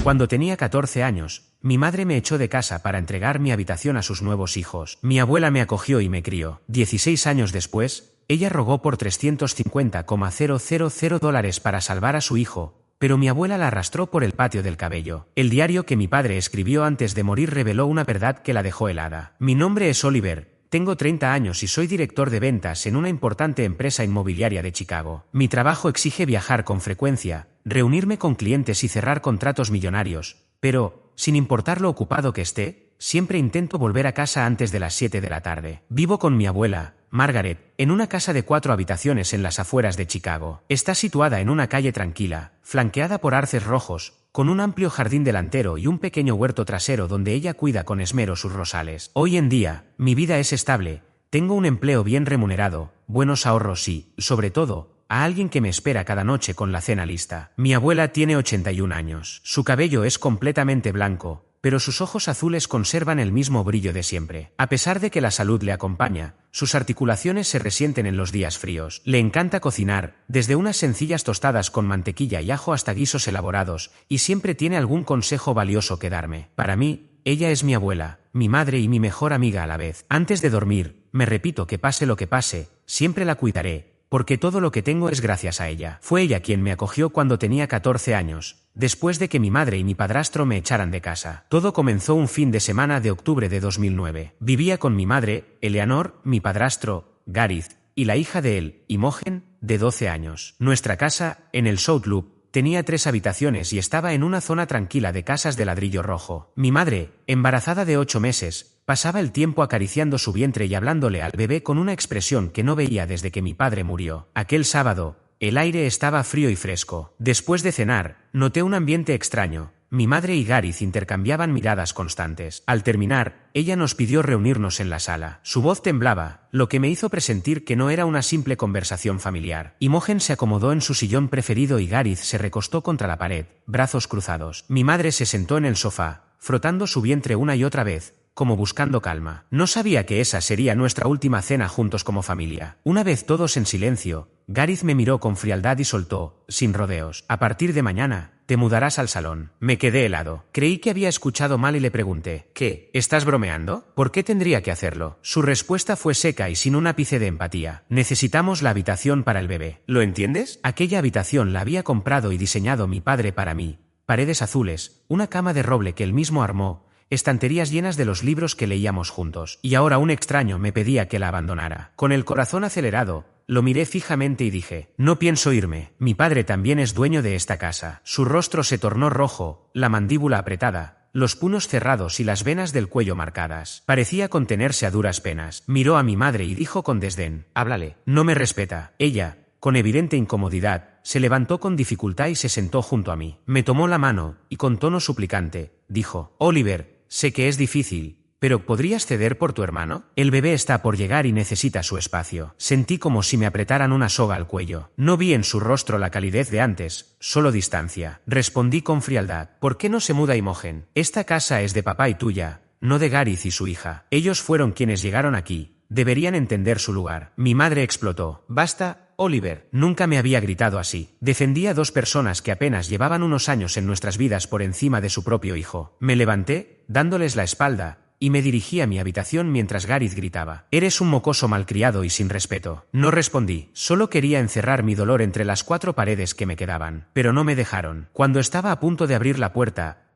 Cuando tenía 14 años, mi madre me echó de casa para entregar mi habitación a sus nuevos hijos. Mi abuela me acogió y me crió. 16 años después, ella rogó por $350,000 para salvar a su hijo, pero mi abuela la arrastró por el patio del cabello. El diario que mi padre escribió antes de morir reveló una verdad que la dejó helada. Mi nombre es Oliver, tengo 30 años y soy director de ventas en una importante empresa inmobiliaria de Chicago. Mi trabajo exige viajar con frecuencia, reunirme con clientes y cerrar contratos millonarios, pero, sin importar lo ocupado que esté, siempre intento volver a casa antes de las 7 de la tarde. Vivo con mi abuela, Margaret, en una casa de 4 habitaciones en las afueras de Chicago. Está situada en una calle tranquila, flanqueada por arces rojos, con un amplio jardín delantero y un pequeño huerto trasero donde ella cuida con esmero sus rosales. Hoy en día, mi vida es estable, tengo un empleo bien remunerado, buenos ahorros y, sobre todo, a alguien que me espera cada noche con la cena lista. Mi abuela tiene 81 años. Su cabello es completamente blanco, pero sus ojos azules conservan el mismo brillo de siempre. A pesar de que la salud le acompaña, sus articulaciones se resienten en los días fríos. Le encanta cocinar, desde unas sencillas tostadas con mantequilla y ajo hasta guisos elaborados, y siempre tiene algún consejo valioso que darme. Para mí, ella es mi abuela, mi madre y mi mejor amiga a la vez. Antes de dormir, me repito que pase lo que pase, siempre la cuidaré, porque todo lo que tengo es gracias a ella. Fue ella quien me acogió cuando tenía 14 años, después de que mi madre y mi padrastro me echaran de casa. Todo comenzó un fin de semana de octubre de 2009. Vivía con mi madre, Eleanor, mi padrastro, Gareth, y la hija de él, Imogen, de 12 años. Nuestra casa, en el South Loop, tenía 3 habitaciones y estaba en una zona tranquila de casas de ladrillo rojo. Mi madre, embarazada de 8 meses, pasaba el tiempo acariciando su vientre y hablándole al bebé con una expresión que no veía desde que mi padre murió. Aquel sábado, el aire estaba frío y fresco. Después de cenar, noté un ambiente extraño. Mi madre y Gareth intercambiaban miradas constantes. Al terminar, ella nos pidió reunirnos en la sala. Su voz temblaba, lo que me hizo presentir que no era una simple conversación familiar. Imogen se acomodó en su sillón preferido y Gareth se recostó contra la pared, brazos cruzados. Mi madre se sentó en el sofá, frotando su vientre una y otra vez, como buscando calma. No sabía que esa sería nuestra última cena juntos como familia. Una vez todos en silencio, Gareth me miró con frialdad y soltó, sin rodeos: a partir de mañana, te mudarás al salón. Me quedé helado. Creí que había escuchado mal y le pregunté: ¿qué? ¿Estás bromeando? ¿Por qué tendría que hacerlo? Su respuesta fue seca y sin un ápice de empatía. Necesitamos la habitación para el bebé. ¿Lo entiendes? Aquella habitación la había comprado y diseñado mi padre para mí. Paredes azules, una cama de roble que él mismo armó, estanterías llenas de los libros que leíamos juntos. Y ahora un extraño me pedía que la abandonara. Con el corazón acelerado, lo miré fijamente y dije: no pienso irme. Mi padre también es dueño de esta casa. Su rostro se tornó rojo, la mandíbula apretada, los puños cerrados y las venas del cuello marcadas. Parecía contenerse a duras penas. Miró a mi madre y dijo con desdén: háblale. No me respeta. Ella, con evidente incomodidad, se levantó con dificultad y se sentó junto a mí. Me tomó la mano, y con tono suplicante, dijo: Oliver, sé que es difícil, pero ¿podrías ceder por tu hermano? El bebé está por llegar y necesita su espacio. Sentí como si me apretaran una soga al cuello. No vi en su rostro la calidez de antes, solo distancia. Respondí con frialdad: ¿por qué no se muda Imogen? Esta casa es de papá y tuya, no de Gareth y su hija. Ellos fueron quienes llegaron aquí. Deberían entender su lugar. Mi madre explotó: basta, Oliver. Nunca me había gritado así. Defendía a 2 personas que apenas llevaban unos años en nuestras vidas por encima de su propio hijo. Me levanté, dándoles la espalda, y me dirigí a mi habitación mientras Gareth gritaba: eres un mocoso malcriado y sin respeto. No respondí. Solo quería encerrar mi dolor entre las 4 paredes que me quedaban. Pero no me dejaron. Cuando estaba a punto de abrir la puerta,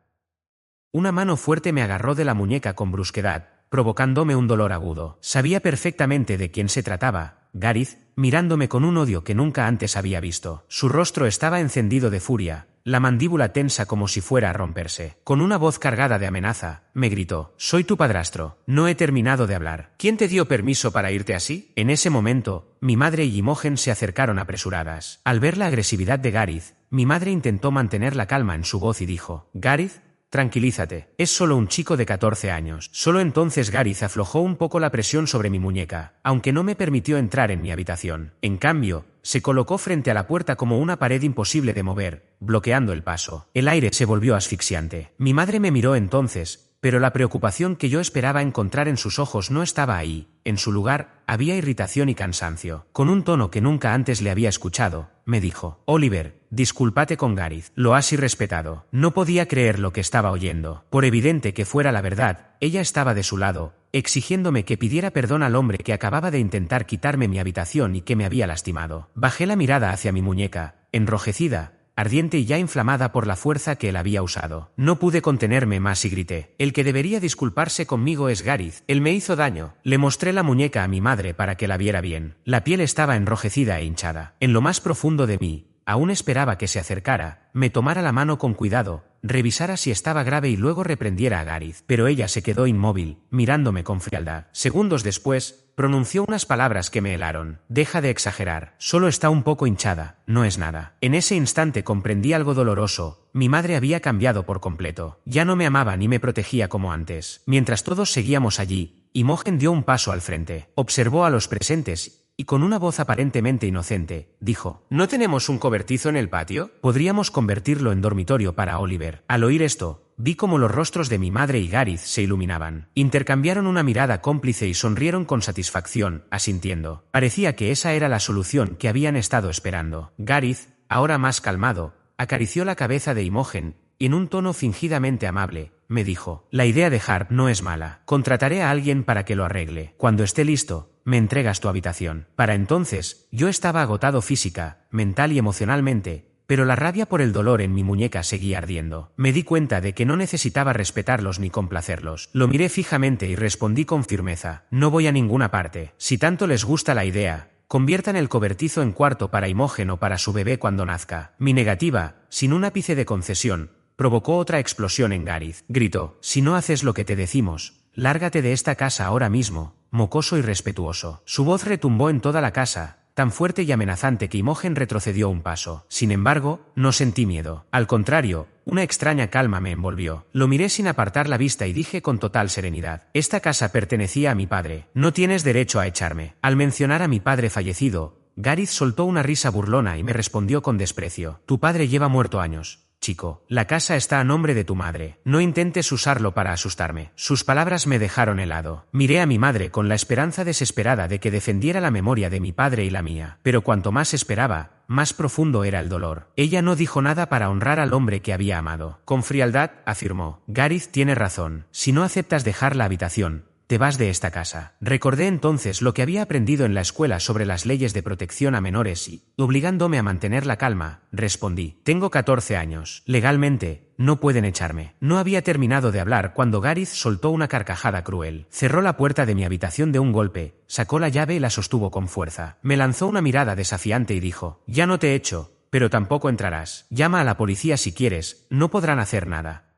una mano fuerte me agarró de la muñeca con brusquedad, provocándome un dolor agudo. Sabía perfectamente de quién se trataba: Gareth, mirándome con un odio que nunca antes había visto. Su rostro estaba encendido de furia, la mandíbula tensa como si fuera a romperse. Con una voz cargada de amenaza, me gritó: soy tu padrastro. No he terminado de hablar. ¿Quién te dio permiso para irte así? En ese momento, mi madre y Imogen se acercaron apresuradas. Al ver la agresividad de Gareth, mi madre intentó mantener la calma en su voz y dijo: Gareth, tranquilízate, es solo un chico de 14 años. Solo entonces Gareth aflojó un poco la presión sobre mi muñeca, aunque no me permitió entrar en mi habitación. En cambio, se colocó frente a la puerta como una pared imposible de mover, bloqueando el paso. El aire se volvió asfixiante. Mi madre me miró entonces, pero la preocupación que yo esperaba encontrar en sus ojos no estaba ahí. En su lugar, había irritación y cansancio. Con un tono que nunca antes le había escuchado, me dijo: Oliver, discúlpate con Gareth. Lo has irrespetado. No podía creer lo que estaba oyendo. Por evidente que fuera la verdad, ella estaba de su lado, exigiéndome que pidiera perdón al hombre que acababa de intentar quitarme mi habitación y que me había lastimado. Bajé la mirada hacia mi muñeca, enrojecida, ardiente y ya inflamada por la fuerza que él había usado. No pude contenerme más y grité: el que debería disculparse conmigo es Gareth. Él me hizo daño. Le mostré la muñeca a mi madre para que la viera bien. La piel estaba enrojecida e hinchada. En lo más profundo de mí, aún esperaba que se acercara, me tomara la mano con cuidado, revisara si estaba grave y luego reprendiera a Gareth. Pero ella se quedó inmóvil, mirándome con frialdad. Segundos después, pronunció unas palabras que me helaron. Deja de exagerar. Solo está un poco hinchada, no es nada. En ese instante comprendí algo doloroso. Mi madre había cambiado por completo. Ya no me amaba ni me protegía como antes. Mientras todos seguíamos allí, Imogen dio un paso al frente. Observó a los presentes y con una voz aparentemente inocente, dijo: ¿No tenemos un cobertizo en el patio? Podríamos convertirlo en dormitorio para Oliver. Al oír esto, vi cómo los rostros de mi madre y Gareth se iluminaban. Intercambiaron una mirada cómplice y sonrieron con satisfacción, asintiendo. Parecía que esa era la solución que habían estado esperando. Gareth, ahora más calmado, acarició la cabeza de Imogen y en un tono fingidamente amable, me dijo: la idea de Harp no es mala. Contrataré a alguien para que lo arregle. Cuando esté listo, me entregas tu habitación. Para entonces, yo estaba agotado física, mental y emocionalmente, pero la rabia por el dolor en mi muñeca seguía ardiendo. Me di cuenta de que no necesitaba respetarlos ni complacerlos. Lo miré fijamente y respondí con firmeza: no voy a ninguna parte. Si tanto les gusta la idea, conviertan el cobertizo en cuarto para Imogen o para su bebé cuando nazca. Mi negativa, sin un ápice de concesión, provocó otra explosión en Gareth. Gritó: si no haces lo que te decimos, lárgate de esta casa ahora mismo, mocoso y respetuoso. Su voz retumbó en toda la casa, tan fuerte y amenazante que Imogen retrocedió un paso. Sin embargo, no sentí miedo. Al contrario, una extraña calma me envolvió. Lo miré sin apartar la vista y dije con total serenidad: esta casa pertenecía a mi padre. No tienes derecho a echarme. Al mencionar a mi padre fallecido, Gareth soltó una risa burlona y me respondió con desprecio: tu padre lleva muerto años. Chico, la casa está a nombre de tu madre. No intentes usarlo para asustarme. Sus palabras me dejaron helado. Miré a mi madre con la esperanza desesperada de que defendiera la memoria de mi padre y la mía. Pero cuanto más esperaba, más profundo era el dolor. Ella no dijo nada para honrar al hombre que había amado. Con frialdad, afirmó: Gareth tiene razón. Si no aceptas dejar la habitación, te vas de esta casa. Recordé entonces lo que había aprendido en la escuela sobre las leyes de protección a menores y, obligándome a mantener la calma, respondí: tengo 14 años. Legalmente, no pueden echarme. No había terminado de hablar cuando Gareth soltó una carcajada cruel. Cerró la puerta de mi habitación de un golpe, sacó la llave y la sostuvo con fuerza. Me lanzó una mirada desafiante y dijo: ya no te echo, pero tampoco entrarás. Llama a la policía si quieres, no podrán hacer nada.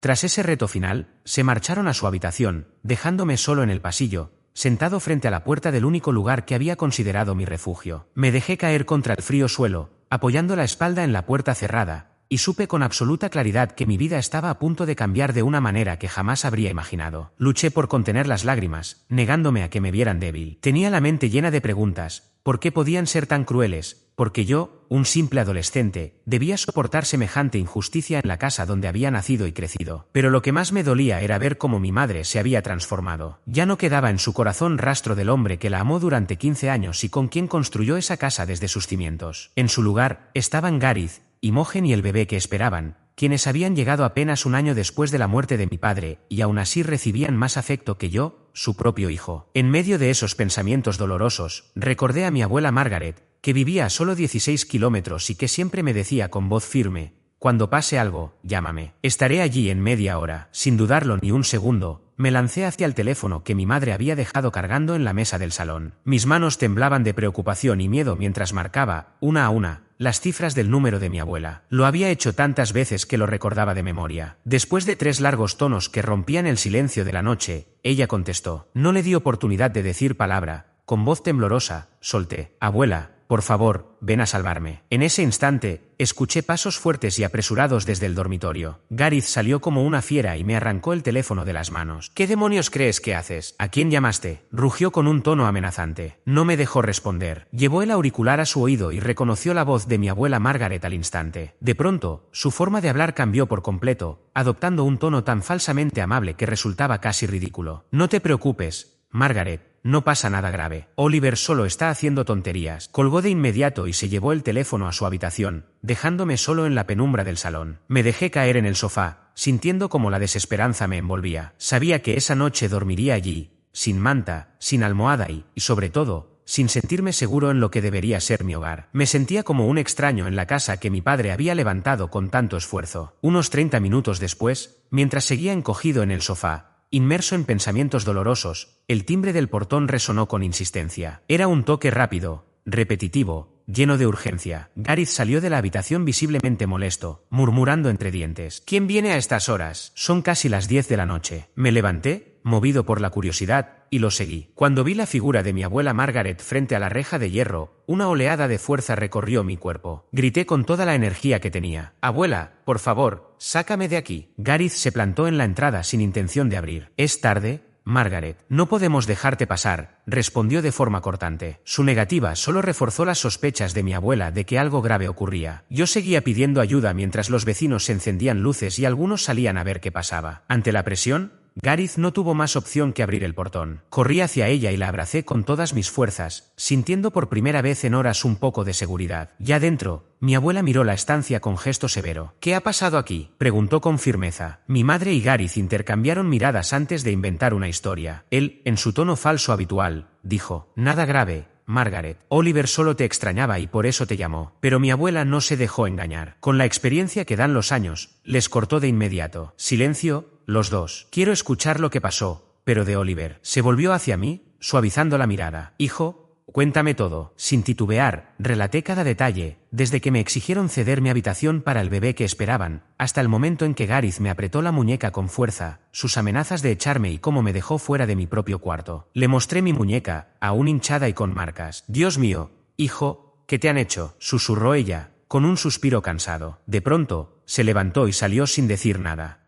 Tras ese reto final, se marcharon a su habitación, dejándome solo en el pasillo, sentado frente a la puerta del único lugar que había considerado mi refugio. Me dejé caer contra el frío suelo, apoyando la espalda en la puerta cerrada, y supe con absoluta claridad que mi vida estaba a punto de cambiar de una manera que jamás habría imaginado. Luché por contener las lágrimas, negándome a que me vieran débil. Tenía la mente llena de preguntas. ¿Por qué podían ser tan crueles? Porque yo, un simple adolescente, debía soportar semejante injusticia en la casa donde había nacido y crecido. Pero lo que más me dolía era ver cómo mi madre se había transformado. Ya no quedaba en su corazón rastro del hombre que la amó durante 15 años y con quien construyó esa casa desde sus cimientos. En su lugar, estaban Gareth, Imogen y el bebé que esperaban, quienes habían llegado apenas un año después de la muerte de mi padre, y aún así recibían más afecto que yo, su propio hijo. En medio de esos pensamientos dolorosos, recordé a mi abuela Margaret, que vivía a solo 16 kilómetros y que siempre me decía con voz firme: cuando pase algo, llámame. Estaré allí en media hora. Sin dudarlo ni un segundo, me lancé hacia el teléfono que mi madre había dejado cargando en la mesa del salón. Mis manos temblaban de preocupación y miedo mientras marcaba, una a una, las cifras del número de mi abuela. Lo había hecho tantas veces que lo recordaba de memoria. Después de 3 largos tonos que rompían el silencio de la noche, ella contestó. No le di oportunidad de decir palabra. Con voz temblorosa, solté: abuela, por favor, ven a salvarme. En ese instante, escuché pasos fuertes y apresurados desde el dormitorio. Gareth salió como una fiera y me arrancó el teléfono de las manos. ¿Qué demonios crees que haces? ¿A quién llamaste? Rugió con un tono amenazante. No me dejó responder. Llevó el auricular a su oído y reconoció la voz de mi abuela Margaret al instante. De pronto, su forma de hablar cambió por completo, adoptando un tono tan falsamente amable que resultaba casi ridículo. No te preocupes, Margaret. No pasa nada grave. Oliver solo está haciendo tonterías. Colgó de inmediato y se llevó el teléfono a su habitación, dejándome solo en la penumbra del salón. Me dejé caer en el sofá, sintiendo como la desesperanza me envolvía. Sabía que esa noche dormiría allí, sin manta, sin almohada y, sobre todo, sin sentirme seguro en lo que debería ser mi hogar. Me sentía como un extraño en la casa que mi padre había levantado con tanto esfuerzo. Unos 30 minutos después, mientras seguía encogido en el sofá, inmerso en pensamientos dolorosos, el timbre del portón resonó con insistencia. Era un toque rápido, repetitivo, lleno de urgencia. Gareth salió de la habitación visiblemente molesto, murmurando entre dientes. ¿Quién viene a estas horas? Son casi las 10 de la noche. Me levanté, movido por la curiosidad, y lo seguí. Cuando vi la figura de mi abuela Margaret frente a la reja de hierro, una oleada de fuerza recorrió mi cuerpo. Grité con toda la energía que tenía. «Abuela, por favor, sácame de aquí». Gareth se plantó en la entrada sin intención de abrir. «Es tarde, Margaret. No podemos dejarte pasar», respondió de forma cortante. Su negativa solo reforzó las sospechas de mi abuela de que algo grave ocurría. Yo seguía pidiendo ayuda mientras los vecinos se encendían luces y algunos salían a ver qué pasaba. Ante la presión, Gareth no tuvo más opción que abrir el portón. Corrí hacia ella y la abracé con todas mis fuerzas, sintiendo por primera vez en horas un poco de seguridad. Ya dentro, mi abuela miró la estancia con gesto severo. «¿Qué ha pasado aquí?», preguntó con firmeza. Mi madre y Gareth intercambiaron miradas antes de inventar una historia. Él, en su tono falso habitual, dijo: «Nada grave, Margaret. Oliver solo te extrañaba y por eso te llamó». Pero mi abuela no se dejó engañar. Con la experiencia que dan los años, les cortó de inmediato. Silencio, los dos. «Quiero escuchar lo que pasó, pero de Oliver». Se volvió hacia mí, suavizando la mirada. «Hijo, cuéntame todo». Sin titubear, relaté cada detalle, desde que me exigieron ceder mi habitación para el bebé que esperaban, hasta el momento en que Gareth me apretó la muñeca con fuerza, sus amenazas de echarme y cómo me dejó fuera de mi propio cuarto. Le mostré mi muñeca, aún hinchada y con marcas. «Dios mío, hijo, ¿qué te han hecho?», susurró ella, con un suspiro cansado. De pronto, se levantó y salió sin decir nada.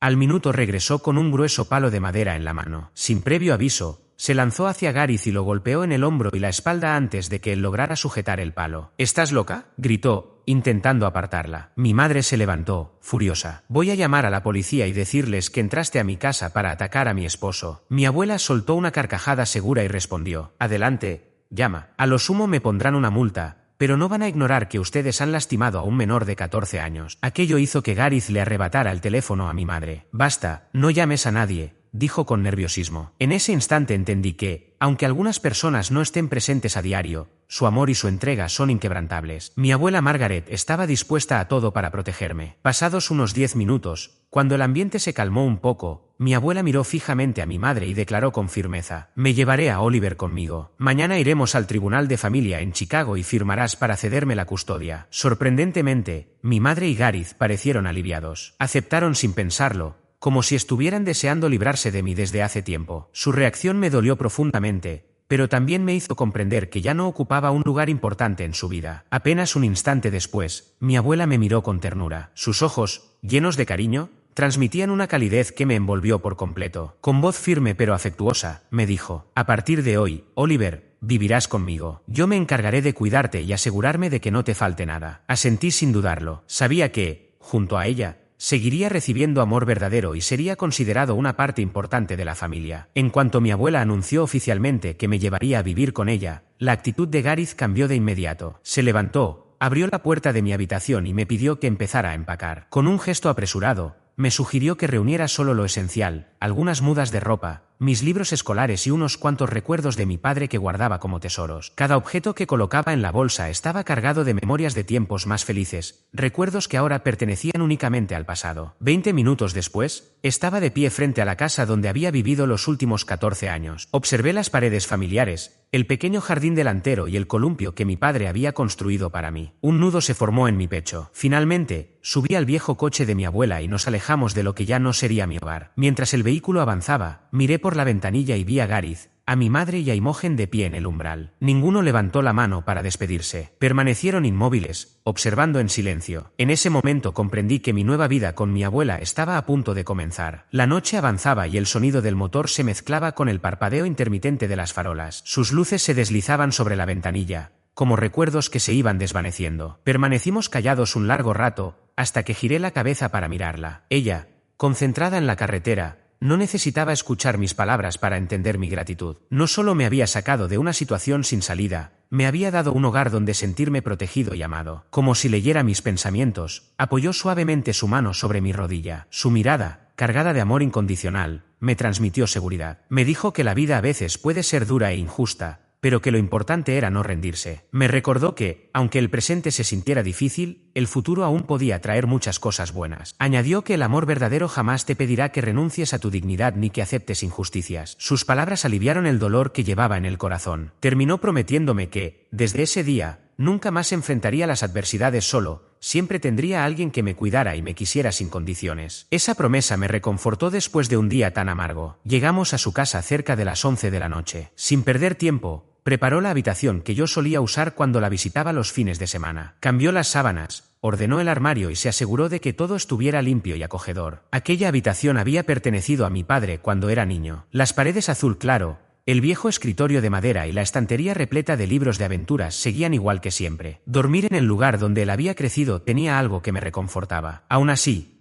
Al minuto regresó con un grueso palo de madera en la mano. Sin previo aviso, se lanzó hacia Gareth y lo golpeó en el hombro y la espalda antes de que él lograra sujetar el palo. «¿Estás loca?», gritó, intentando apartarla. Mi madre se levantó, furiosa. «Voy a llamar a la policía y decirles que entraste a mi casa para atacar a mi esposo». Mi abuela soltó una carcajada segura y respondió: «Adelante, llama. A lo sumo me pondrán una multa, pero no van a ignorar que ustedes han lastimado a un menor de 14 años». Aquello hizo que Gareth le arrebatara el teléfono a mi madre. «Basta, no llames a nadie», dijo con nerviosismo. En ese instante entendí que, aunque algunas personas no estén presentes a diario, su amor y su entrega son inquebrantables. Mi abuela Margaret estaba dispuesta a todo para protegerme. Pasados unos 10 minutos, cuando el ambiente se calmó un poco, mi abuela miró fijamente a mi madre y declaró con firmeza: «Me llevaré a Oliver conmigo. Mañana iremos al Tribunal de Familia en Chicago y firmarás para cederme la custodia». Sorprendentemente, mi madre y Gareth parecieron aliviados. Aceptaron sin pensarlo, como si estuvieran deseando librarse de mí desde hace tiempo. Su reacción me dolió profundamente, pero también me hizo comprender que ya no ocupaba un lugar importante en su vida. Apenas un instante después, mi abuela me miró con ternura. Sus ojos, llenos de cariño, transmitían una calidez que me envolvió por completo. Con voz firme pero afectuosa, me dijo: «A partir de hoy, Oliver, vivirás conmigo. Yo me encargaré de cuidarte y asegurarme de que no te falte nada». Asentí sin dudarlo. Sabía que, junto a ella, seguiría recibiendo amor verdadero y sería considerado una parte importante de la familia. En cuanto mi abuela anunció oficialmente que me llevaría a vivir con ella, la actitud de Gareth cambió de inmediato. Se levantó, abrió la puerta de mi habitación y me pidió que empezara a empacar. Con un gesto apresurado, me sugirió que reuniera solo lo esencial, algunas mudas de ropa, mis libros escolares y unos cuantos recuerdos de mi padre que guardaba como tesoros. Cada objeto que colocaba en la bolsa estaba cargado de memorias de tiempos más felices, recuerdos que ahora pertenecían únicamente al pasado. 20 minutos después, estaba de pie frente a la casa donde había vivido los últimos 14 años. Observé las paredes familiares, el pequeño jardín delantero y el columpio que mi padre había construido para mí. Un nudo se formó en mi pecho. Finalmente, subí al viejo coche de mi abuela y nos alejamos de lo que ya no sería mi hogar. Mientras el vehículo avanzaba, miré por la ventanilla y vi a Gareth, a mi madre y a Imogen de pie en el umbral. Ninguno levantó la mano para despedirse. Permanecieron inmóviles, observando en silencio. En ese momento comprendí que mi nueva vida con mi abuela estaba a punto de comenzar. La noche avanzaba y el sonido del motor se mezclaba con el parpadeo intermitente de las farolas. Sus luces se deslizaban sobre la ventanilla, como recuerdos que se iban desvaneciendo. Permanecimos callados un largo rato, hasta que giré la cabeza para mirarla. Ella, concentrada en la carretera, no necesitaba escuchar mis palabras para entender mi gratitud. No solo me había sacado de una situación sin salida, me había dado un hogar donde sentirme protegido y amado. Como si leyera mis pensamientos, apoyó suavemente su mano sobre mi rodilla. Su mirada, cargada de amor incondicional, me transmitió seguridad. Me dijo que la vida a veces puede ser dura e injusta, pero que lo importante era no rendirse. Me recordó que, aunque el presente se sintiera difícil, el futuro aún podía traer muchas cosas buenas. Añadió que el amor verdadero jamás te pedirá que renuncies a tu dignidad ni que aceptes injusticias. Sus palabras aliviaron el dolor que llevaba en el corazón. Terminó prometiéndome que, desde ese día, nunca más enfrentaría las adversidades solo, siempre tendría a alguien que me cuidara y me quisiera sin condiciones. Esa promesa me reconfortó después de un día tan amargo. Llegamos a su casa cerca de las 11 de la noche. Sin perder tiempo, preparó la habitación que yo solía usar cuando la visitaba los fines de semana. Cambió las sábanas, ordenó el armario y se aseguró de que todo estuviera limpio y acogedor. Aquella habitación había pertenecido a mi padre cuando era niño. Las paredes azul claro, el viejo escritorio de madera y la estantería repleta de libros de aventuras seguían igual que siempre. Dormir en el lugar donde él había crecido tenía algo que me reconfortaba. Aún así,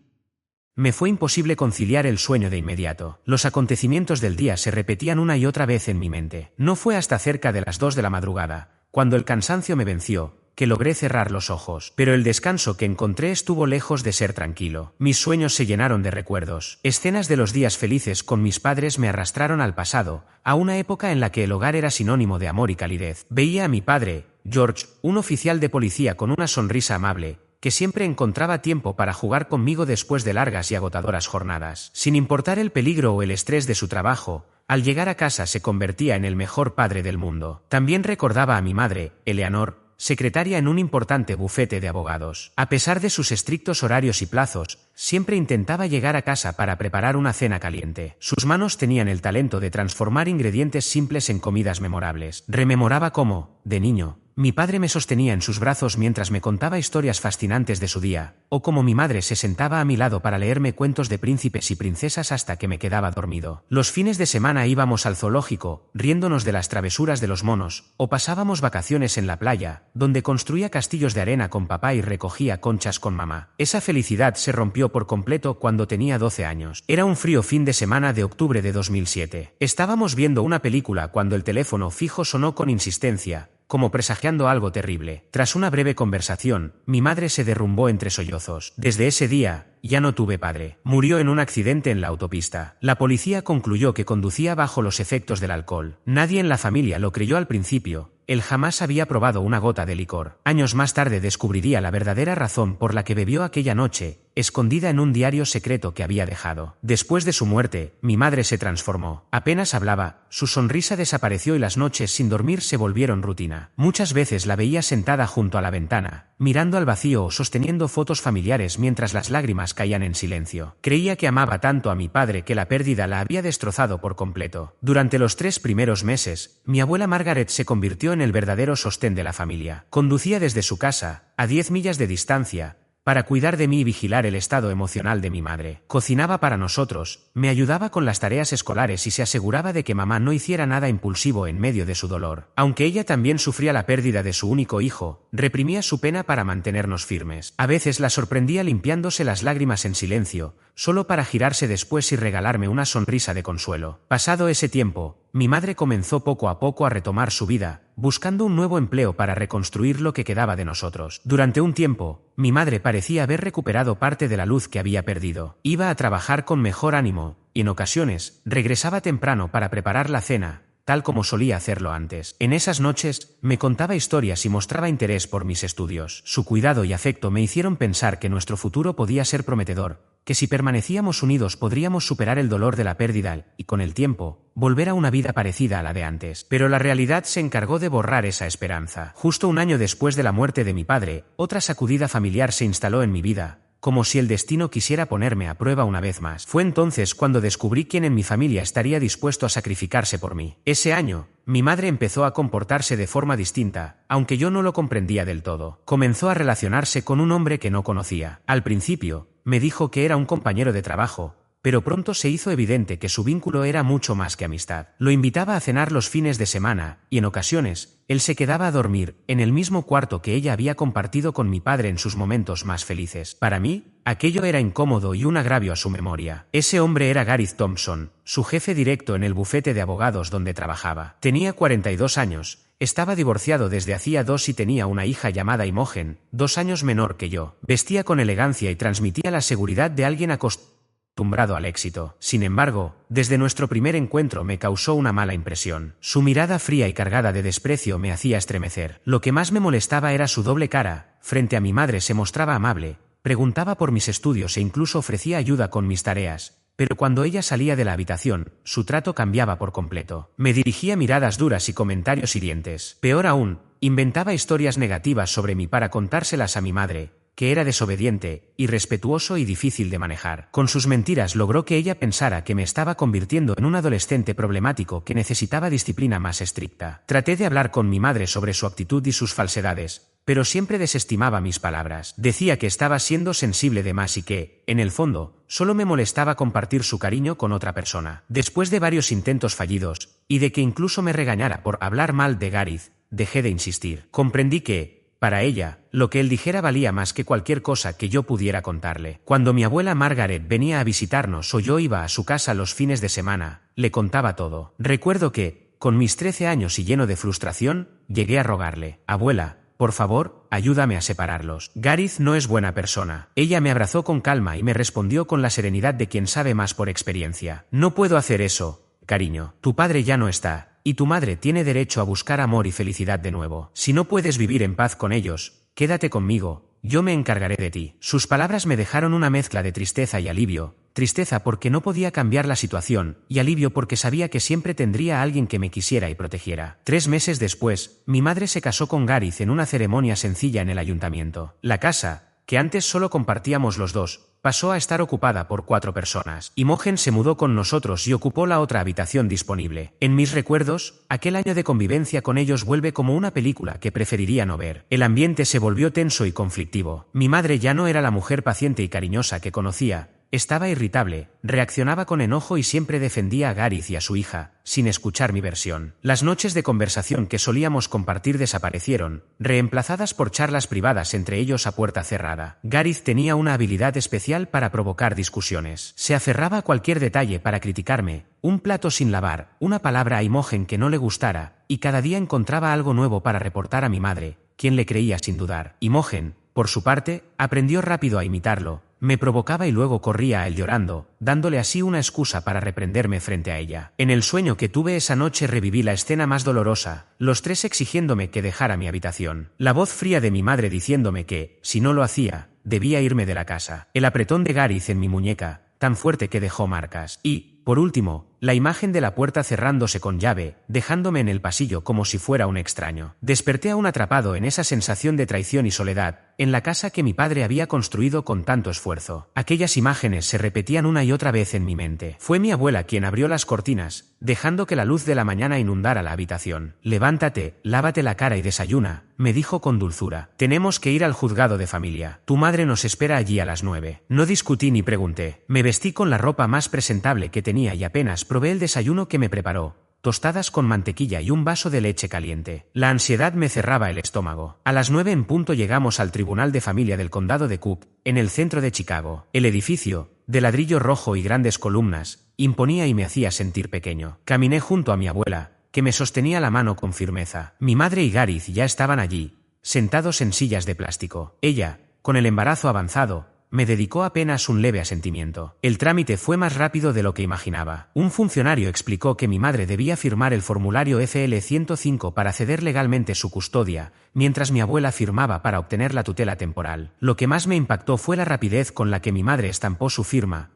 me fue imposible conciliar el sueño de inmediato. Los acontecimientos del día se repetían una y otra vez en mi mente. No fue hasta cerca de las 2 de la madrugada, cuando el cansancio me venció, que logré cerrar los ojos. Pero el descanso que encontré estuvo lejos de ser tranquilo. Mis sueños se llenaron de recuerdos. Escenas de los días felices con mis padres me arrastraron al pasado, a una época en la que el hogar era sinónimo de amor y calidez. Veía a mi padre, George, un oficial de policía con una sonrisa amable, que siempre encontraba tiempo para jugar conmigo después de largas y agotadoras jornadas. Sin importar el peligro o el estrés de su trabajo, al llegar a casa se convertía en el mejor padre del mundo. También recordaba a mi madre, Eleanor, secretaria en un importante bufete de abogados. A pesar de sus estrictos horarios y plazos, siempre intentaba llegar a casa para preparar una cena caliente. Sus manos tenían el talento de transformar ingredientes simples en comidas memorables. Rememoraba cómo, de niño, mi padre me sostenía en sus brazos mientras me contaba historias fascinantes de su día, o como mi madre se sentaba a mi lado para leerme cuentos de príncipes y princesas hasta que me quedaba dormido. Los fines de semana íbamos al zoológico, riéndonos de las travesuras de los monos, o pasábamos vacaciones en la playa, donde construía castillos de arena con papá y recogía conchas con mamá. Esa felicidad se rompió por completo cuando tenía 12 años. Era un frío fin de semana de octubre de 2007. Estábamos viendo una película cuando el teléfono fijo sonó con insistencia, como presagiando algo terrible. Tras una breve conversación, mi madre se derrumbó entre sollozos. Desde ese día, ya no tuve padre. Murió en un accidente en la autopista. La policía concluyó que conducía bajo los efectos del alcohol. Nadie en la familia lo creyó al principio. Él jamás había probado una gota de licor. Años más tarde descubriría la verdadera razón por la que bebió aquella noche, escondida en un diario secreto que había dejado. Después de su muerte, mi madre se transformó. Apenas hablaba, su sonrisa desapareció y las noches sin dormir se volvieron rutina. Muchas veces la veía sentada junto a la ventana, mirando al vacío o sosteniendo fotos familiares mientras las lágrimas caían en silencio. Creía que amaba tanto a mi padre que la pérdida la había destrozado por completo. Durante los 3 primeros meses, mi abuela Margaret se convirtió en el verdadero sostén de la familia. Conducía desde su casa, a 10 millas de distancia, para cuidar de mí y vigilar el estado emocional de mi madre. Cocinaba para nosotros, me ayudaba con las tareas escolares y se aseguraba de que mamá no hiciera nada impulsivo en medio de su dolor. Aunque ella también sufría la pérdida de su único hijo, reprimía su pena para mantenernos firmes. A veces la sorprendía limpiándose las lágrimas en silencio, solo para girarse después y regalarme una sonrisa de consuelo. Pasado ese tiempo, mi madre comenzó poco a poco a retomar su vida, buscando un nuevo empleo para reconstruir lo que quedaba de nosotros. Durante un tiempo, mi madre parecía haber recuperado parte de la luz que había perdido. Iba a trabajar con mejor ánimo, y en ocasiones, regresaba temprano para preparar la cena, tal como solía hacerlo antes. En esas noches, me contaba historias y mostraba interés por mis estudios. Su cuidado y afecto me hicieron pensar que nuestro futuro podía ser prometedor, que si permanecíamos unidos podríamos superar el dolor de la pérdida y, con el tiempo, volver a una vida parecida a la de antes. Pero la realidad se encargó de borrar esa esperanza. Justo un año después de la muerte de mi padre, otra sacudida familiar se instaló en mi vida, como si el destino quisiera ponerme a prueba una vez más. Fue entonces cuando descubrí quién en mi familia estaría dispuesto a sacrificarse por mí. Ese año, mi madre empezó a comportarse de forma distinta, aunque yo no lo comprendía del todo. Comenzó a relacionarse con un hombre que no conocía. Al principio, me dijo que era un compañero de trabajo, pero pronto se hizo evidente que su vínculo era mucho más que amistad. Lo invitaba a cenar los fines de semana, y en ocasiones, él se quedaba a dormir, en el mismo cuarto que ella había compartido con mi padre en sus momentos más felices. Para mí, aquello era incómodo y un agravio a su memoria. Ese hombre era Gareth Thompson, su jefe directo en el bufete de abogados donde trabajaba. Tenía 42 años, estaba divorciado desde hacía 2 y tenía una hija llamada Imogen, 2 años menor que yo. Vestía con elegancia y transmitía la seguridad de alguien acostumbrado al éxito. Sin embargo, desde nuestro primer encuentro me causó una mala impresión. Su mirada fría y cargada de desprecio me hacía estremecer. Lo que más me molestaba era su doble cara. Frente a mi madre se mostraba amable, preguntaba por mis estudios e incluso ofrecía ayuda con mis tareas. Pero cuando ella salía de la habitación, su trato cambiaba por completo. Me dirigía miradas duras y comentarios hirientes. Peor aún, inventaba historias negativas sobre mí para contárselas a mi madre, que era desobediente, irrespetuoso y difícil de manejar. Con sus mentiras logró que ella pensara que me estaba convirtiendo en un adolescente problemático que necesitaba disciplina más estricta. Traté de hablar con mi madre sobre su actitud y sus falsedades, pero siempre desestimaba mis palabras. Decía que estaba siendo sensible de más y que, en el fondo, solo me molestaba compartir su cariño con otra persona. Después de varios intentos fallidos, y de que incluso me regañara por hablar mal de Gareth, dejé de insistir. Comprendí que, para ella, lo que él dijera valía más que cualquier cosa que yo pudiera contarle. Cuando mi abuela Margaret venía a visitarnos o yo iba a su casa los fines de semana, le contaba todo. Recuerdo que, con mis 13 años y lleno de frustración, llegué a rogarle: «Abuela, por favor, ayúdame a separarlos. Gareth no es buena persona». Ella me abrazó con calma y me respondió con la serenidad de quien sabe más por experiencia: «No puedo hacer eso, cariño. Tu padre ya no está, y tu madre tiene derecho a buscar amor y felicidad de nuevo. Si no puedes vivir en paz con ellos, quédate conmigo, yo me encargaré de ti». Sus palabras me dejaron una mezcla de tristeza y alivio. Tristeza porque no podía cambiar la situación, y alivio porque sabía que siempre tendría a alguien que me quisiera y protegiera. 3 meses después, mi madre se casó con Gareth en una ceremonia sencilla en el ayuntamiento. La casa, que antes solo compartíamos los dos, pasó a estar ocupada por 4 personas. Imogen se mudó con nosotros y ocupó la otra habitación disponible. En mis recuerdos, aquel año de convivencia con ellos vuelve como una película que preferiría no ver. El ambiente se volvió tenso y conflictivo. Mi madre ya no era la mujer paciente y cariñosa que conocía. Estaba irritable, reaccionaba con enojo y siempre defendía a Gareth y a su hija, sin escuchar mi versión. Las noches de conversación que solíamos compartir desaparecieron, reemplazadas por charlas privadas entre ellos a puerta cerrada. Gareth tenía una habilidad especial para provocar discusiones. Se aferraba a cualquier detalle para criticarme, un plato sin lavar, una palabra a Imogen que no le gustara, y cada día encontraba algo nuevo para reportar a mi madre, quien le creía sin dudar. Imogen, por su parte, aprendió rápido a imitarlo. Me provocaba y luego corría a él llorando, dándole así una excusa para reprenderme frente a ella. En el sueño que tuve esa noche reviví la escena más dolorosa, los 3 exigiéndome que dejara mi habitación. La voz fría de mi madre diciéndome que, si no lo hacía, debía irme de la casa. El apretón de Gareth en mi muñeca, tan fuerte que dejó marcas. Y, por último, la imagen de la puerta cerrándose con llave, dejándome en el pasillo como si fuera un extraño. Desperté aún atrapado en esa sensación de traición y soledad, en la casa que mi padre había construido con tanto esfuerzo. Aquellas imágenes se repetían una y otra vez en mi mente. Fue mi abuela quien abrió las cortinas, dejando que la luz de la mañana inundara la habitación. «Levántate, lávate la cara y desayuna», me dijo con dulzura. «Tenemos que ir al juzgado de familia. Tu madre nos espera allí a las 9». No discutí ni pregunté. Me vestí con la ropa más presentable que tenía y apenas probé el desayuno que me preparó: tostadas con mantequilla y un vaso de leche caliente. La ansiedad me cerraba el estómago. A las 9 en punto llegamos al Tribunal de Familia del Condado de Cook, en el centro de Chicago. El edificio, de ladrillo rojo y grandes columnas, imponía y me hacía sentir pequeño. Caminé junto a mi abuela, que me sostenía la mano con firmeza. Mi madre y Gareth ya estaban allí, sentados en sillas de plástico. Ella, con el embarazo avanzado, me dedicó apenas un leve asentimiento. El trámite fue más rápido de lo que imaginaba. Un funcionario explicó que mi madre debía firmar el formulario FL-105 para ceder legalmente su custodia, mientras mi abuela firmaba para obtener la tutela temporal. Lo que más me impactó fue la rapidez con la que mi madre estampó su firma,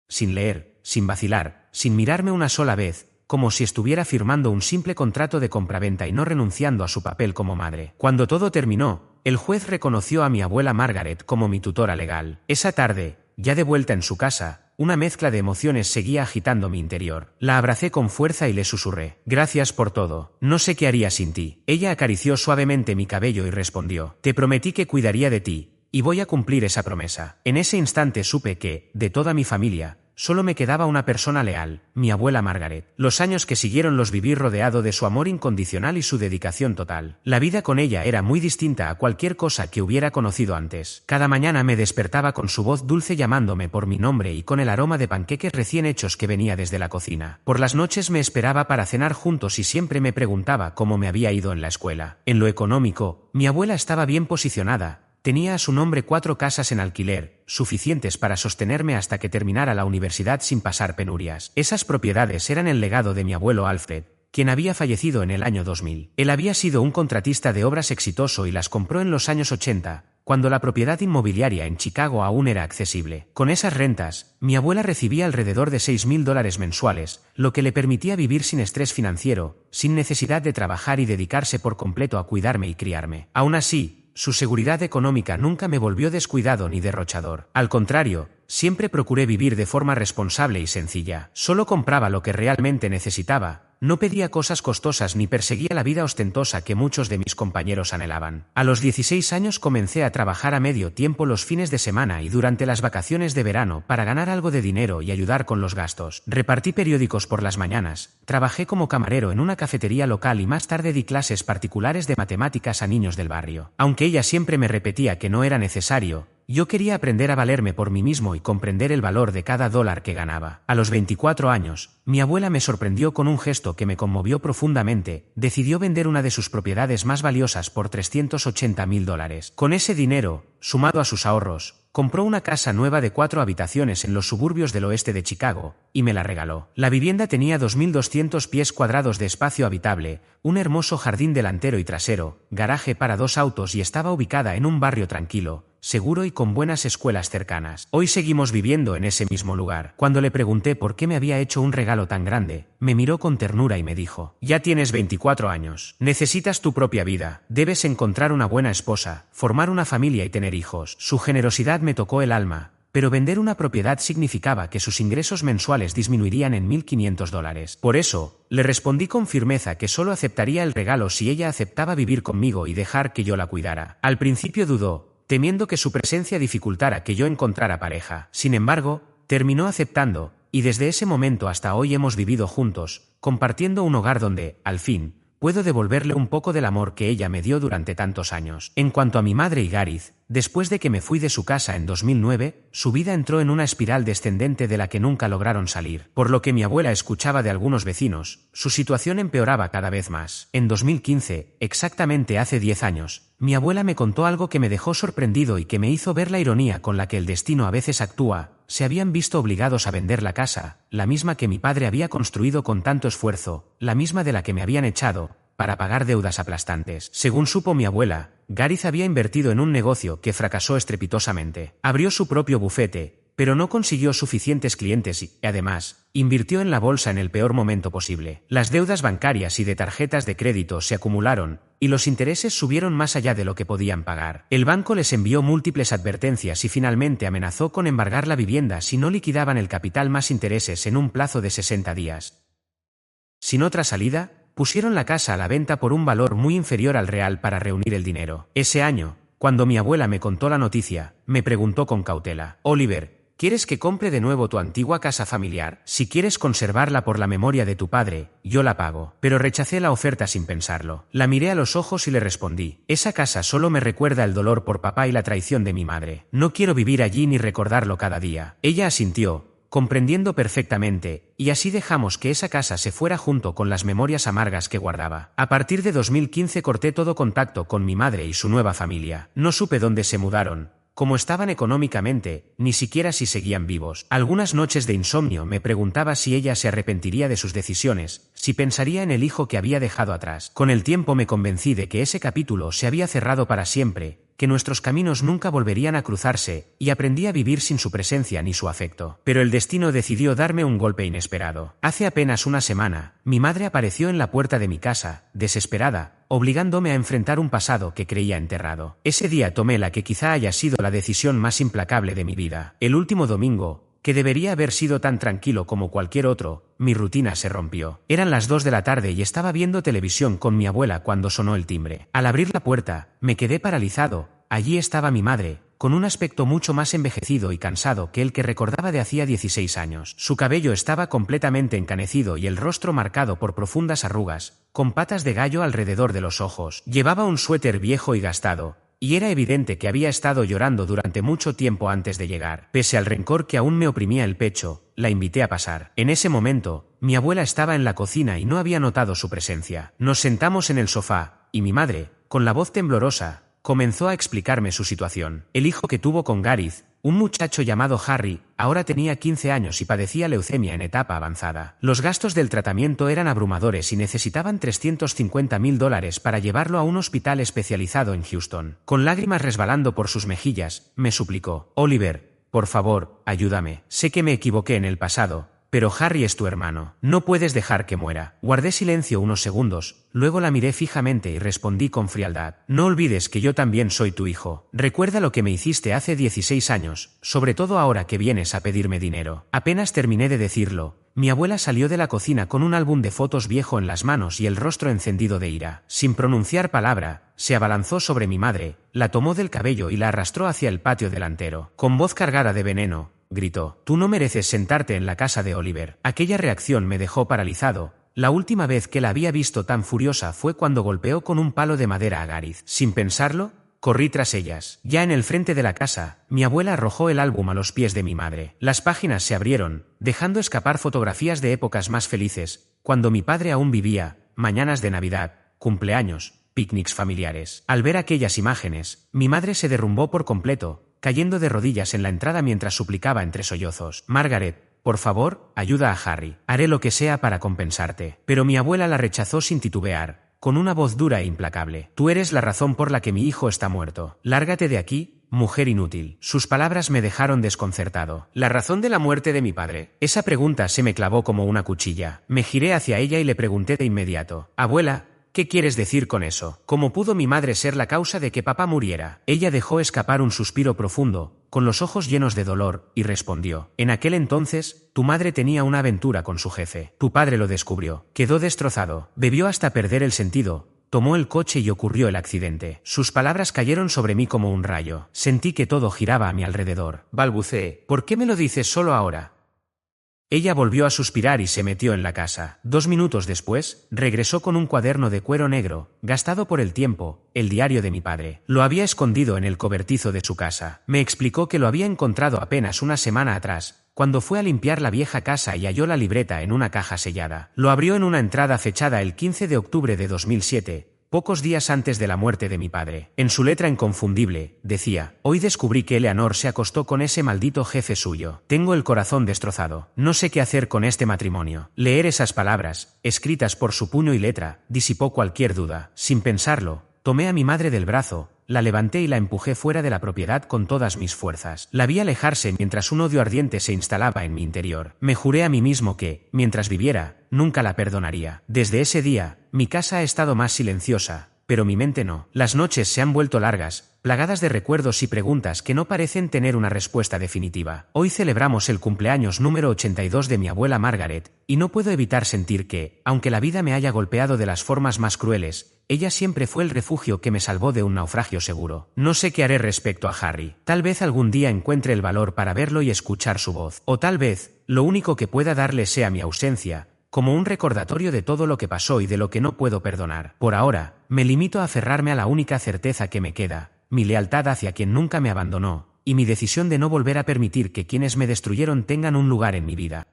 sin leer, sin vacilar, sin mirarme una sola vez, como si estuviera firmando un simple contrato de compraventa y no renunciando a su papel como madre. Cuando todo terminó, el juez reconoció a mi abuela Margaret como mi tutora legal. Esa tarde, ya de vuelta en su casa, una mezcla de emociones seguía agitando mi interior. La abracé con fuerza y le susurré: «Gracias por todo. No sé qué haría sin ti». Ella acarició suavemente mi cabello y respondió: «Te prometí que cuidaría de ti, y voy a cumplir esa promesa». En ese instante supe que, de toda mi familia, solo me quedaba una persona leal, mi abuela Margaret. Los años que siguieron los viví rodeado de su amor incondicional y su dedicación total. La vida con ella era muy distinta a cualquier cosa que hubiera conocido antes. Cada mañana me despertaba con su voz dulce llamándome por mi nombre y con el aroma de panqueques recién hechos que venía desde la cocina. Por las noches me esperaba para cenar juntos y siempre me preguntaba cómo me había ido en la escuela. En lo económico, mi abuela estaba bien posicionada. Tenía a su nombre 4 casas en alquiler, suficientes para sostenerme hasta que terminara la universidad sin pasar penurias. Esas propiedades eran el legado de mi abuelo Alfred, quien había fallecido en el año 2000. Él había sido un contratista de obras exitoso y las compró en los años 80, cuando la propiedad inmobiliaria en Chicago aún era accesible. Con esas rentas, mi abuela recibía alrededor de $6,000 mensuales, lo que le permitía vivir sin estrés financiero, sin necesidad de trabajar y dedicarse por completo a cuidarme y criarme. Aún así, su seguridad económica nunca me volvió descuidado ni derrochador. Al contrario, siempre procuré vivir de forma responsable y sencilla. Solo compraba lo que realmente necesitaba, no pedía cosas costosas ni perseguía la vida ostentosa que muchos de mis compañeros anhelaban. A los 16 años comencé a trabajar a medio tiempo los fines de semana y durante las vacaciones de verano para ganar algo de dinero y ayudar con los gastos. Repartí periódicos por las mañanas, trabajé como camarero en una cafetería local y más tarde di clases particulares de matemáticas a niños del barrio. Aunque ella siempre me repetía que no era necesario, yo quería aprender a valerme por mí mismo y comprender el valor de cada dólar que ganaba. A los 24 años, mi abuela me sorprendió con un gesto que me conmovió profundamente. Decidió vender una de sus propiedades más valiosas por $380,000. Con ese dinero, sumado a sus ahorros, compró una casa nueva de 4 habitaciones en los suburbios del oeste de Chicago, y me la regaló. La vivienda tenía 2.200 pies cuadrados de espacio habitable, un hermoso jardín delantero y trasero, garaje para 2 autos y estaba ubicada en un barrio tranquilo, seguro y con buenas escuelas cercanas. Hoy seguimos viviendo en ese mismo lugar. Cuando le pregunté por qué me había hecho un regalo tan grande, me miró con ternura y me dijo: «Ya tienes 24 años. Necesitas tu propia vida. Debes encontrar una buena esposa, formar una familia y tener hijos». Su generosidad me tocó el alma, pero vender una propiedad significaba que sus ingresos mensuales disminuirían en $1,500. Por eso, le respondí con firmeza que solo aceptaría el regalo si ella aceptaba vivir conmigo y dejar que yo la cuidara. Al principio dudó, temiendo que su presencia dificultara que yo encontrara pareja. Sin embargo, terminó aceptando, y desde ese momento hasta hoy hemos vivido juntos, compartiendo un hogar donde, al fin, puedo devolverle un poco del amor que ella me dio durante tantos años. En cuanto a mi madre y Gareth, después de que me fui de su casa en 2009, su vida entró en una espiral descendente de la que nunca lograron salir. Por lo que mi abuela escuchaba de algunos vecinos, su situación empeoraba cada vez más. En 2015, exactamente hace 10 años, mi abuela me contó algo que me dejó sorprendido y que me hizo ver la ironía con la que el destino a veces actúa. Se habían visto obligados a vender la casa, la misma que mi padre había construido con tanto esfuerzo, la misma de la que me habían echado, para pagar deudas aplastantes. Según supo mi abuela, Gareth había invertido en un negocio que fracasó estrepitosamente. Abrió su propio bufete, pero no consiguió suficientes clientes y, además, invirtió en la bolsa en el peor momento posible. Las deudas bancarias y de tarjetas de crédito se acumularon, y los intereses subieron más allá de lo que podían pagar. El banco les envió múltiples advertencias y finalmente amenazó con embargar la vivienda si no liquidaban el capital más intereses en un plazo de 60 días. Sin otra salida, pusieron la casa a la venta por un valor muy inferior al real para reunir el dinero. Ese año, cuando mi abuela me contó la noticia, me preguntó con cautela: «Oliver, ¿quieres que compre de nuevo tu antigua casa familiar? Si quieres conservarla por la memoria de tu padre, yo la pago». Pero rechacé la oferta sin pensarlo. La miré a los ojos y le respondí: «Esa casa solo me recuerda el dolor por papá y la traición de mi madre. No quiero vivir allí ni recordarlo cada día». Ella asintió, comprendiendo perfectamente, y así dejamos que esa casa se fuera junto con las memorias amargas que guardaba. A partir de 2015 corté todo contacto con mi madre y su nueva familia. No supe dónde se mudaron, cómo estaban económicamente, ni siquiera si seguían vivos. Algunas noches de insomnio me preguntaba si ella se arrepentiría de sus decisiones, si pensaría en el hijo que había dejado atrás. Con el tiempo me convencí de que ese capítulo se había cerrado para siempre, que nuestros caminos nunca volverían a cruzarse, y aprendí a vivir sin su presencia ni su afecto. Pero el destino decidió darme un golpe inesperado. Hace apenas una semana, mi madre apareció en la puerta de mi casa, desesperada, obligándome a enfrentar un pasado que creía enterrado. Ese día tomé la que quizá haya sido la decisión más implacable de mi vida. El último domingo, que debería haber sido tan tranquilo como cualquier otro, mi rutina se rompió. Eran las 2 de la tarde y estaba viendo televisión con mi abuela cuando sonó el timbre. Al abrir la puerta, me quedé paralizado. Allí estaba mi madre, con un aspecto mucho más envejecido y cansado que el que recordaba de hacía 16 años. Su cabello estaba completamente encanecido y el rostro marcado por profundas arrugas, con patas de gallo alrededor de los ojos. Llevaba un suéter viejo y gastado, y era evidente que había estado llorando durante mucho tiempo antes de llegar. Pese al rencor que aún me oprimía el pecho, la invité a pasar. En ese momento, mi abuela estaba en la cocina y no había notado su presencia. Nos sentamos en el sofá, y mi madre, con la voz temblorosa, comenzó a explicarme su situación. El hijo que tuvo con Gareth, un muchacho llamado Harry, ahora tenía 15 años y padecía leucemia en etapa avanzada. Los gastos del tratamiento eran abrumadores y necesitaban $350.000 para llevarlo a un hospital especializado en Houston. Con lágrimas resbalando por sus mejillas, me suplicó: Oliver, por favor, ayúdame. Sé que me equivoqué en el pasado, pero Harry es tu hermano. No puedes dejar que muera. Guardé silencio unos segundos, luego la miré fijamente y respondí con frialdad: No olvides que yo también soy tu hijo. Recuerda lo que me hiciste hace 16 años, sobre todo ahora que vienes a pedirme dinero. Apenas terminé de decirlo, mi abuela salió de la cocina con un álbum de fotos viejo en las manos y el rostro encendido de ira. Sin pronunciar palabra, se abalanzó sobre mi madre, la tomó del cabello y la arrastró hacia el patio delantero. Con voz cargada de veneno, gritó: Tú no mereces sentarte en la casa de Oliver. Aquella reacción me dejó paralizado. La última vez que la había visto tan furiosa fue cuando golpeó con un palo de madera a Gareth. Sin pensarlo, corrí tras ellas. Ya en el frente de la casa, mi abuela arrojó el álbum a los pies de mi madre. Las páginas se abrieron, dejando escapar fotografías de épocas más felices, cuando mi padre aún vivía, mañanas de Navidad, cumpleaños, picnics familiares. Al ver aquellas imágenes, mi madre se derrumbó por completo, cayendo de rodillas en la entrada mientras suplicaba entre sollozos: Margaret, por favor, ayuda a Harry. Haré lo que sea para compensarte. Pero mi abuela la rechazó sin titubear, con una voz dura e implacable: Tú eres la razón por la que mi hijo está muerto. Lárgate de aquí, mujer inútil. Sus palabras me dejaron desconcertado. ¿La razón de la muerte de mi padre? Esa pregunta se me clavó como una cuchilla. Me giré hacia ella y le pregunté de inmediato: Abuela, ¿qué quieres decir con eso? ¿Cómo pudo mi madre ser la causa de que papá muriera? Ella dejó escapar un suspiro profundo, con los ojos llenos de dolor, y respondió: En aquel entonces, tu madre tenía una aventura con su jefe. Tu padre lo descubrió. Quedó destrozado. Bebió hasta perder el sentido. Tomó el coche y ocurrió el accidente. Sus palabras cayeron sobre mí como un rayo. Sentí que todo giraba a mi alrededor. Balbuceé: ¿Por qué me lo dices solo ahora? Ella volvió a suspirar y se metió en la casa. 2 minutos después, regresó con un cuaderno de cuero negro, gastado por el tiempo, el diario de mi padre. Lo había escondido en el cobertizo de su casa. Me explicó que lo había encontrado apenas una semana atrás, cuando fue a limpiar la vieja casa y halló la libreta en una caja sellada. Lo abrió en una entrada fechada el 15 de octubre de 2007, pocos días antes de la muerte de mi padre. En su letra inconfundible, decía: Hoy descubrí que Eleanor se acostó con ese maldito jefe suyo. Tengo el corazón destrozado. No sé qué hacer con este matrimonio. Leer esas palabras, escritas por su puño y letra, disipó cualquier duda. Sin pensarlo, tomé a mi madre del brazo, la levanté y la empujé fuera de la propiedad con todas mis fuerzas. La vi alejarse mientras un odio ardiente se instalaba en mi interior. Me juré a mí mismo que, mientras viviera, nunca la perdonaría. Desde ese día, mi casa ha estado más silenciosa, pero mi mente no. Las noches se han vuelto largas, plagadas de recuerdos y preguntas que no parecen tener una respuesta definitiva. Hoy celebramos el cumpleaños número 82 de mi abuela Margaret, y no puedo evitar sentir que, aunque la vida me haya golpeado de las formas más crueles, ella siempre fue el refugio que me salvó de un naufragio seguro. No sé qué haré respecto a Harry. Tal vez algún día encuentre el valor para verlo y escuchar su voz. O tal vez, lo único que pueda darle sea mi ausencia, como un recordatorio de todo lo que pasó y de lo que no puedo perdonar. Por ahora, me limito a aferrarme a la única certeza que me queda: mi lealtad hacia quien nunca me abandonó, y mi decisión de no volver a permitir que quienes me destruyeron tengan un lugar en mi vida.